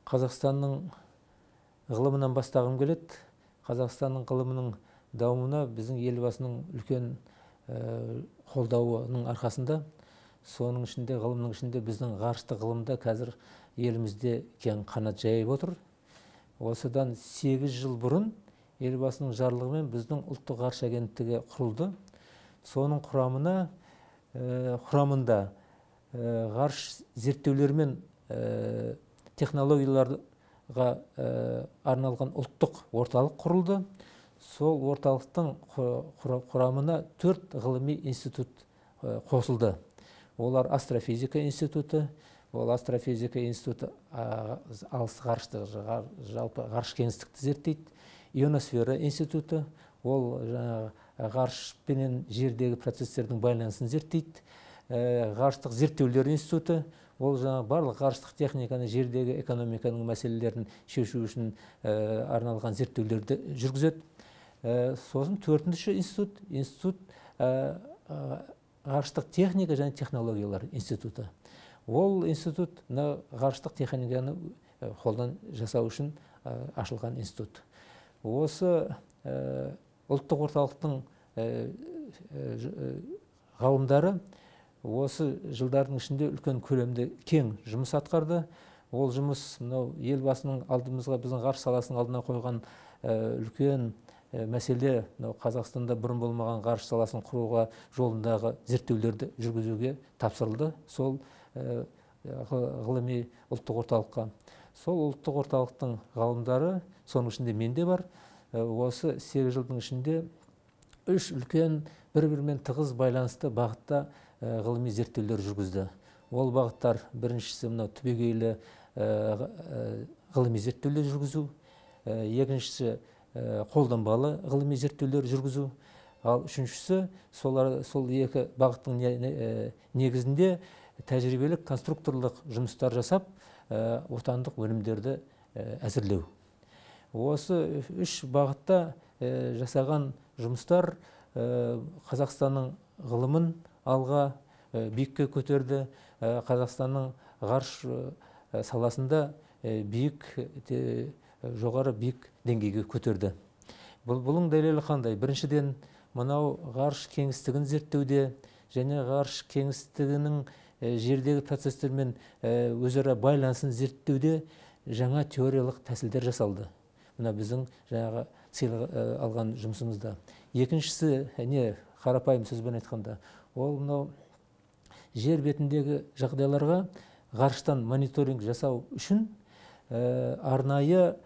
Қазақстанның ғылымынан бастағым келеді. Қазақстанның ғылымының дамуына біздің елбасының үлкен қолдауының арқасында, соның ішінде ғылымның ішінде біздің ғарыштық ғылымда қазір елімізде кең қанат жайып отыр. Осыдан 8 жыл бұрын елбасының жарлығымен біздің ұлттық ғарыш агенттігі құрылды. Соның құрамында ғарыш зерттеулері мен технологияларға арналған ұлттық орталық құрылды. Сол орталықтың құрамына 4 ғылыми институт қосылды. Олар астрофизика институты, ол астрофизика институты алыс ғарышты, жалпы ғарыш кеңістікті зерттейді. Ионосфера институты, ол ғарыш пенен жердегі процестердің байланысын зерттейді. Ғарыштық зерттеулер институты, ол барлық ғарыштық техниканы, жердегі экономиканың мәселелерін шешу үшін арналған зерттеулерді жүргізеді. Сосын 4-ші институт ғарыштық техника және технологиялар институты. Ол институт ғарыштық техниканы қолдан жасау үшін ашылған институт. Осы ұлттық орталықтың ғалымдары осы жылдардың ішінде үлкен көлемде кең жұмыс атқарды. Ол жұмыс елбасының алдымызға, біздің ғарыш саласының алдына қойған үлкен мәселе Қазақстанда бұрын болмаған ғарыш саласын құруға жолындағы зерттеулерді жүргізуге тапсырылды. Сол ғылыми ұлттық орталыққа. Сол ұлттық орталықтың ғалымдары, соның ішінде менде бар. Осы 8 жылдың ішінде 3 үлкен бір-бірімен тығыз байланысты бағытта ғылыми зерттеулер жүргізді. Ол бағыттар біріншісі түбегейлі ғылыми зерттеулер жүргізу, екіншісі қолданбалы ғылыми зерттеулер жүргізу, ал үшіншісі сол екі бағыттың негізінде тәжірибелік конструкторлық жұмыстар жасап, отандық өнімдерді әзірлеу. Осы 3 бағытта жасаған жұмыстар Қазақстанның ғылымын алға биікке көтерді. Қазақстанның ғарыш саласында жоғары биік деңгейге көтерді. Бұның дәлелі қандай? Біріншіден, мынау ғарыш кеңістігін зерттеуде және ғарыш кеңістігінің жердегі процестермен өзара байланысын зерттеуде жаңа теориялық тәсілдер жасалды. Мына біздің жаңағы сыйлық алған жұмысымызда. Екіншісі, қарапайым сөзбен айтқанда, ол жер бетіндегі жағдайларға ғарыштан мониторинг жасау үшін арнайы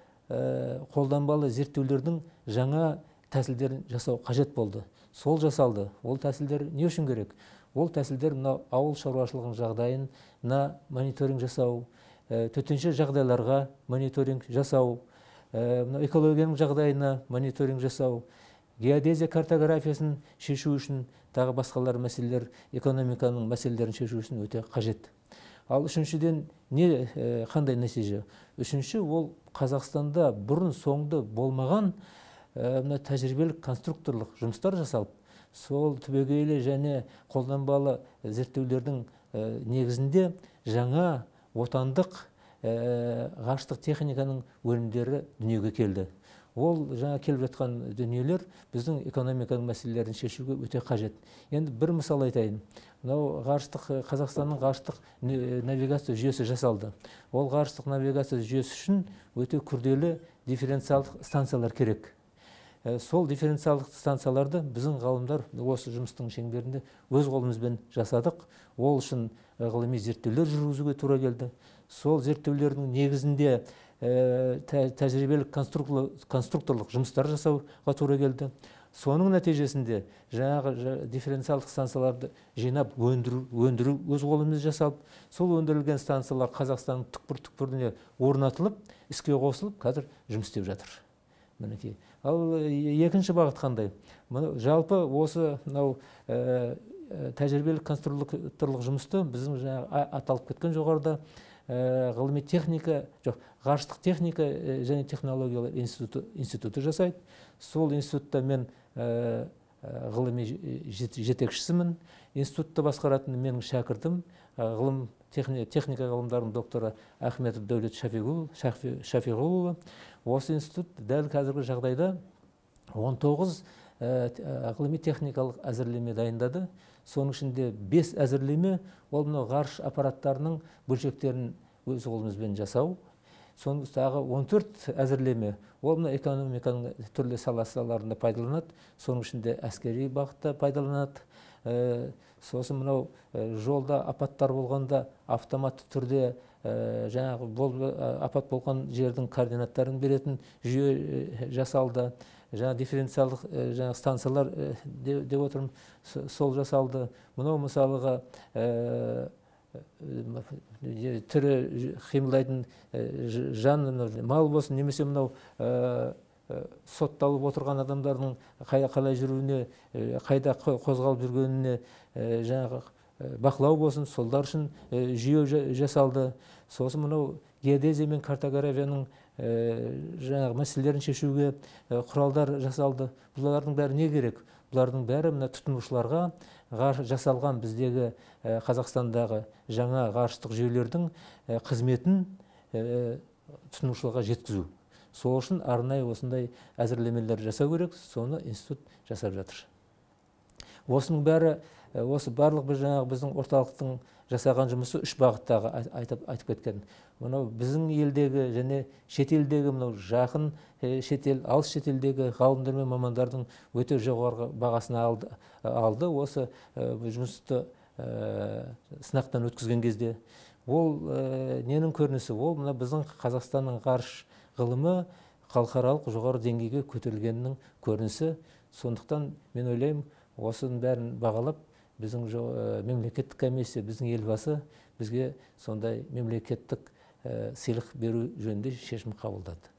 қолданбалы зерттеулердің жаңа тәсілдерін жасау қажет болды. Сол жасалды. Ол тәсілдер не үшін керек? Ол тәсілдер ауыл шаруашылығының жағдайына мониторинг жасау, төтенше жағдайларға мониторинг жасау, экологияның жағдайына мониторинг жасау, геодезия картографиясын шешу үшін, тағы басқалар мәселелер, экономиканың мәселелерін шешу үшін өте қажет. Ал үшіншіден қандай нәтиже? Үшінші, ол Қазақстанда бұрын соңды болмаған тәжірибелік конструкторлық жұмыстар жасалып, сол түбегейлі және қолданбалы зерттеулердің негізінде жаңа отандық ғарыштық техниканың өнімдері дүниеге келді. Ол жаңа келіп жатқан дүниелер біздің экономиканың мәселелерін шешуге өте қажет. Енді бір мысал айтайын. Қазақстанның ғарыштық навигация жүйесі жасалды. Ол ғарыштық навигация жүйесі үшін өте күрделі дифференциалдық станциялар керек. Сол дифференциалдық станцияларды біздің ғалымдар осы жұмыстың шеңберінде өз қолымызбен жасадық. Ол үшін ғылыми зерттеулер жүргізуге тура келді. Сол зерттеулердің негізінде тәжірибелік конструкторлық жұмыстар жасауға тура келді. Соның нәтижесінде жаңағы дифференциалдық станцияларды жинап өндіру өз қолымыз жасалып, сол өндірілген станциялар Қазақстанның түкпір-түкпіріне орнатылып, іске қосылып, қазір жұмыс істеп жатыр. Ал екінші бағыт қандай? Жалпы осы тәжірибелік конструкторлық жұмысты біздің аталып кеткен жоғарыда ғылыми техника, ғарыштық техника және технологиялар институты жасайды. Сол институтта мен ғылыми жетекшісімін. Институтты басқаратын менің шәкіртім, ғылым техника ғылымдарының докторы Ахметов Дәулет Шафиғұлұлы. Осы институт дәл қазіргі жағдайда 19 ғылыми-техникалық әзірлеме дайындады. Соның ішінде 5 әзірлеме ол мынау ғарыш аппараттарының бөлшектерін өз қолымызбен жасау. Соның тағы 14 әзірлеме ол мына экономиканың түрлі салаларында пайдаланады. Соның ішінде әскери бағытта пайдаланады. Сосын мынау жолда апаттар болғанда автоматты түрде жаңағы апат болған жердің координаттарын беретін жүйе жасалды. Жаңа дифференциалдық станциялар деп отырмын, сол жасалды. Мынау мысалыға тірі қимылдайтын жан, мал болсын, немесе мынау сотталып отырған адамдардың қалай жүруіне, қайда қозғалып жүргеніне жаңағы бақылау болсын, солар үшін жүйе жасалды. Сосын мынау геодезия мен картографияның жаңағы мәселелерін шешуге құралдар жасалды. Бұлардың бәрі не керек? Бұлардың бәрі мына тұтынушыларға жасалған біздегі Қазақстандағы жаңа ғарыштық жүйелердің қызметін тұтынушыларға жеткізу. Сол үшін арнайы осындай әзірлемелер жасау керек, соны институт жасап жатыр. Осының бәрі, осы барлық біздің орталықтың жасаған жұмысы 3 бағыттағы айтып кеткен. Мынау біздің елдегі және шетелдегі, мынау жақын шетел, алыс шетелдегі ғалымдар мен мамандардың өте жоғарғы бағасын алды. Осы жұмысты сынақтан өткізген кезде ол ненің көрінісі? Ол мына біздің Қазақстанның ғарыш ғылымы халықаралық жоғары деңгейге көтерілгенінің көрінісі. Сондықтан мен ойлаймын, осының бәрін бағалап, біздің мемлекеттік комиссия, біздің елбасы бізге сондай мемлекеттік сыйлық беру жөнінде шешім қабылдады.